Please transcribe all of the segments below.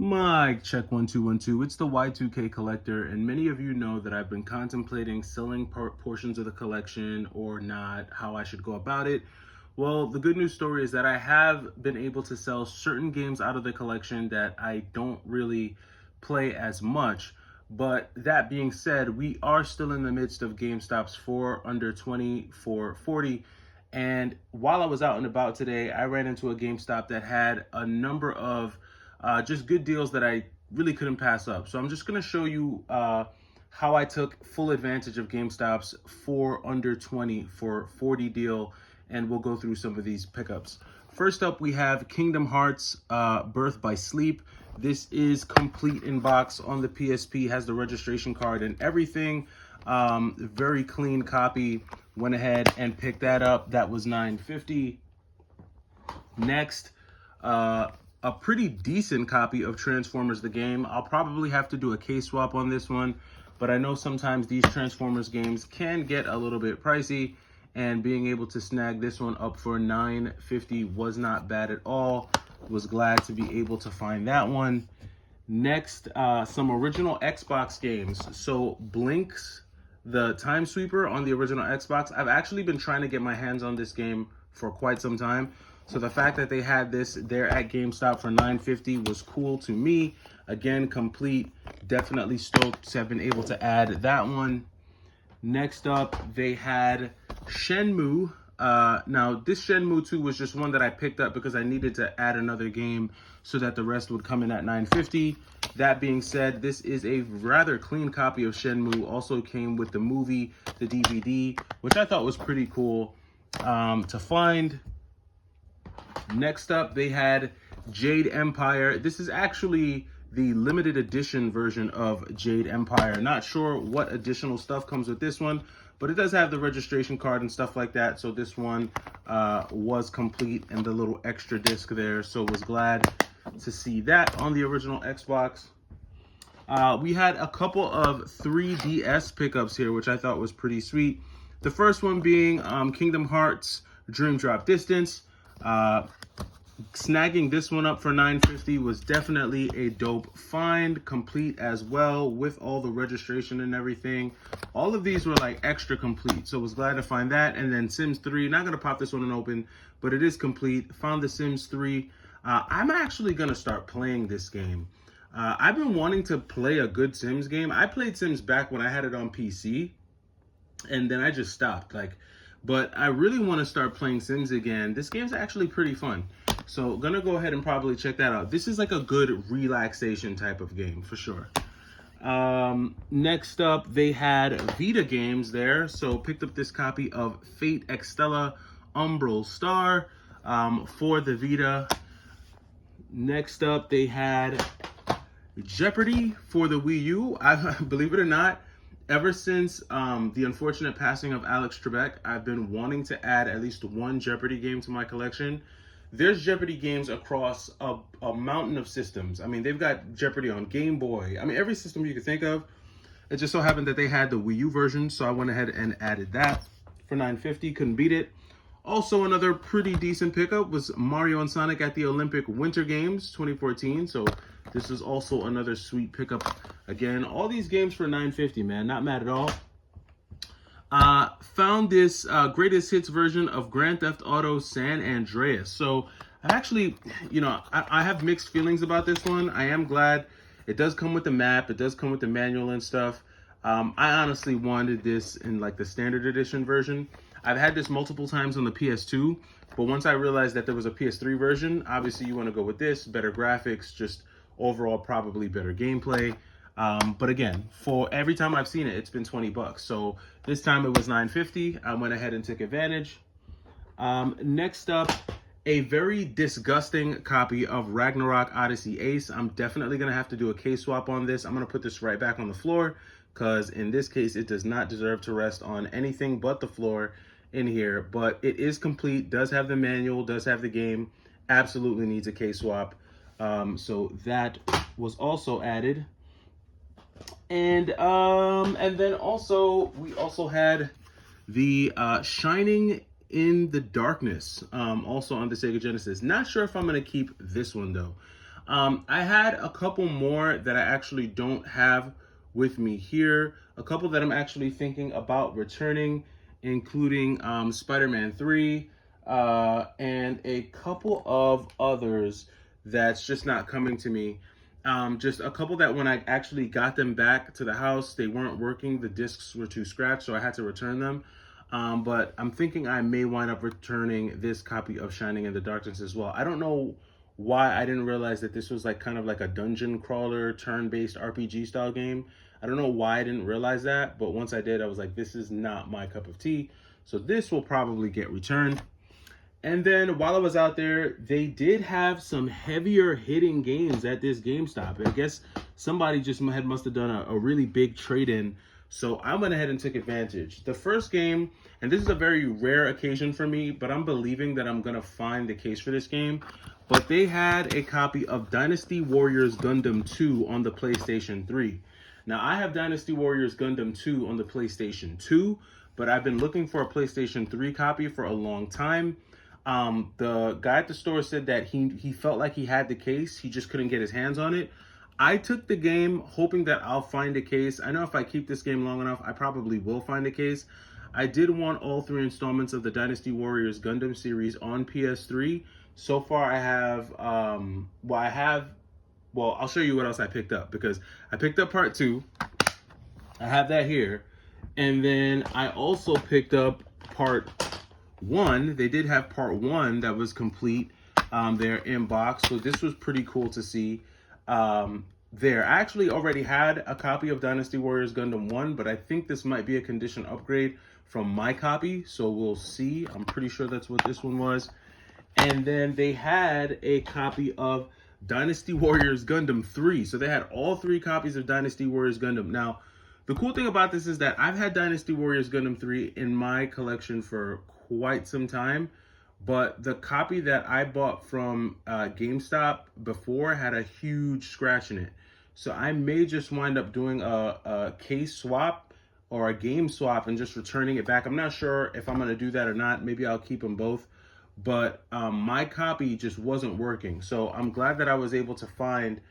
Mic check 1 2 1 2. It's the Y2K collector, and many of you know that I've been contemplating selling portions of the collection or not, how I should go about it. Well, the good news story is that I have been able to sell certain games out of the collection that I don't really play as much. But that being said, we are still in the midst of GameStops for under 20 for 40. And while I was out and about today, I ran into a GameStop that had a number of just good deals that I really couldn't pass up. So I'm just going to show you how I took full advantage of GameStop's for under 20 for 40 deal, and we'll go through some of these pickups. First up, we have Kingdom Hearts Birth by Sleep. This is complete in box on the PSP, has the registration card and everything. Very clean copy. Went ahead and picked that up. That was $9.50. Next, a pretty decent copy of Transformers the game. I'll probably have to do a case swap on this one, but I know sometimes these Transformers games can get a little bit pricey, and being able to snag this one up for $9.50 was not bad at all. Was glad to be able to find that one. Next, some original Xbox games. So Blinks, the Time Sweeper on the original Xbox. I've actually been trying to get my hands on this game for quite some time. So the fact that they had this there at GameStop for $9.50 was cool to me. Again, complete. Definitely stoked to have been able to add that one. Next up, they had Shenmue. Now, this Shenmue 2 was just one that I picked up because I needed to add another game so that the rest would come in at $9.50. That being said, this is a rather clean copy of Shenmue. Also came with the movie, the DVD, which I thought was pretty cool to find. Next up, they had Jade Empire. This is actually the limited edition version of Jade Empire. Not sure what additional stuff comes with this one, but it does have the registration card and stuff like that. So this one was complete, and the little extra disc there. So was glad to see that on the original Xbox. We had a couple of 3DS pickups here, which I thought was pretty sweet. The first one being Kingdom Hearts Dream Drop Distance. Snagging this one up for $9.50 was definitely a dope find, complete as well with all the registration and everything. All of these were like extra complete, so was glad to find that. And then Sims 3, not gonna pop this one and open, but it is complete. Found the Sims 3. I'm actually gonna start playing this game. I've been wanting to play a good Sims game. I played Sims back when I had it on PC, and then I just stopped. But I really want to start playing Sims again. This game's actually pretty fun. So gonna go ahead and probably check that out. This is like a good relaxation type of game for sure. Next up, they had Vita games there. So picked up this copy of Fate Extella Umbral Star for the Vita. Next up, they had Jeopardy for the Wii U. Believe it or not, ever since the unfortunate passing of Alex Trebek, I've been wanting to add at least one Jeopardy game to my collection. There's Jeopardy games across a mountain of systems. I mean, they've got Jeopardy on Game Boy. I mean, every system you could think of. It just so happened that they had the Wii U version, so I went ahead and added that for $9.50. Couldn't beat it. Also, another pretty decent pickup was Mario and Sonic at the Olympic Winter Games 2014. So this is also another sweet pickup. Again, all these games for $9.50, man. Not mad at all. Found this greatest hits version of Grand Theft Auto San Andreas. So I actually, I have mixed feelings about this one. I am glad it does come with the map. It does come with the manual and stuff. I honestly wanted this in like the standard edition version. I've had this multiple times on the PS2, but once I realized that there was a PS3 version, obviously you want to go with this, better graphics, just overall probably better gameplay. But again, for every time I've seen it, it's been $20. So this time it was $9.50. I went ahead and took advantage. Next up, a very disgusting copy of Ragnarok Odyssey Ace. I'm definitely going to have to do a case swap on this. I'm going to put this right back on the floor because in this case, it does not deserve to rest on anything but the floor in here. But it is complete, does have the manual, does have the game. Absolutely needs a case swap. So that was also added. And then also we also had the Shining in the Darkness, also on the Sega Genesis. Not sure if I'm gonna keep this one though. I had a couple more that I actually don't have with me here. A couple that I'm actually thinking about returning, including Spider-Man 3 and a couple of others that's just not coming to me. Just a couple that when I actually got them back to the house, they weren't working. The discs were too scratched, so I had to return them. But I'm thinking I may wind up returning this copy of Shining in the Darkness as well. I don't know why I didn't realize that this was like kind of like a dungeon crawler, turn-based RPG style game. I don't know why I didn't realize that, but once I did, I was like, this is not my cup of tea. So this will probably get returned. And then while I was out there, they did have some heavier hitting games at this GameStop. I guess somebody just must have done a really big trade-in. So I went ahead and took advantage. The first game, and this is a very rare occasion for me, but I'm believing that I'm going to find the case for this game. But they had a copy of Dynasty Warriors Gundam 2 on the PlayStation 3. Now, I have Dynasty Warriors Gundam 2 on the PlayStation 2, but I've been looking for a PlayStation 3 copy for a long time. The guy at the store said that he felt like he had the case, he just couldn't get his hands on it. I took the game hoping that I'll find a case. I know if I keep this game long enough, I probably will find a case. I did want all 3 installments of the Dynasty Warriors Gundam series on PS3. So far I have, I'll show you what else I picked up, because I picked up part 2. I have that here. And then I also picked up part 1. They did have part 1 that was complete there in box. So this was pretty cool to see there. I actually already had a copy of Dynasty Warriors Gundam 1, but I think this might be a condition upgrade from my copy. So we'll see. I'm pretty sure that's what this one was. And then they had a copy of Dynasty Warriors Gundam 3. So they had all 3 copies of Dynasty Warriors Gundam. Now, the cool thing about this is that I've had Dynasty Warriors Gundam 3 in my collection for quite some time, but the copy that I bought from GameStop before had a huge scratch in it. So I may just wind up doing a case swap or a game swap and just returning it back. I'm not sure if I'm going to do that or not. Maybe I'll keep them both. But my copy just wasn't working. So I'm glad that I was able to find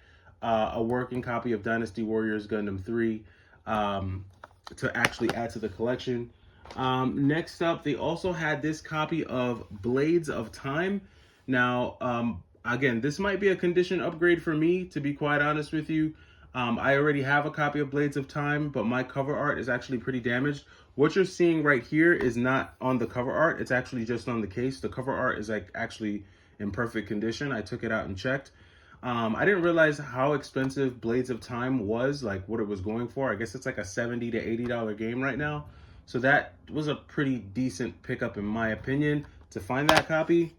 a working copy of Dynasty Warriors Gundam 3 to actually add to the collection. Next up, they also had this copy of Blades of Time. Now, again, this might be a condition upgrade for me, to be quite honest with you. I already have a copy of Blades of Time, but my cover art is actually pretty damaged. What you're seeing right here is not on the cover art. It's actually just on the case. The cover art is like actually in perfect condition. I took it out and checked. I didn't realize how expensive Blades of Time was, like what it was going for. I guess it's like a $70 to $80 game right now. So that was a pretty decent pickup in my opinion to find that copy.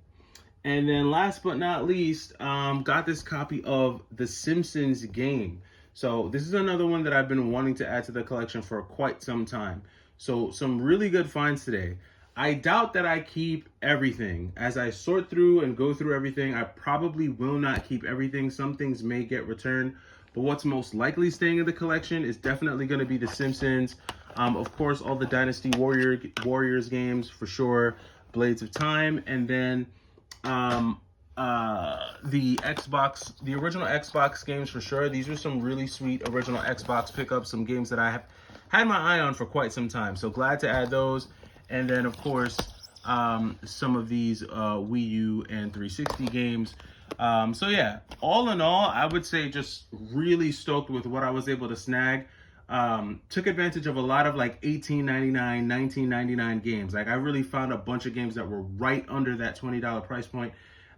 And then last but not least, got this copy of The Simpsons game. So this is another one that I've been wanting to add to the collection for quite some time. So some really good finds today. I doubt that I keep everything. As I sort through and go through everything, I probably will not keep everything. Some things may get returned, but what's most likely staying in the collection is definitely going to be The Simpsons. Of course, all the Dynasty Warriors games for sure, Blades of Time, and then the original Xbox games for sure. These were some really sweet original Xbox pickups, some games that I have had my eye on for quite some time. So glad to add those. And then, of course, some of these Wii U and 360 games. So yeah, all in all, I would say just really stoked with what I was able to snag. Took advantage of a lot of like $18.99, $19.99 games. Like I really found a bunch of games that were right under that $20 price point,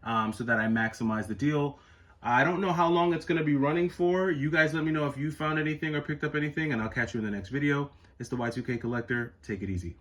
so that I maximized the deal. I don't know how long it's going to be running for. You guys let me know if you found anything or picked up anything, and I'll catch you in the next video. It's the Y2K Collector. Take it easy.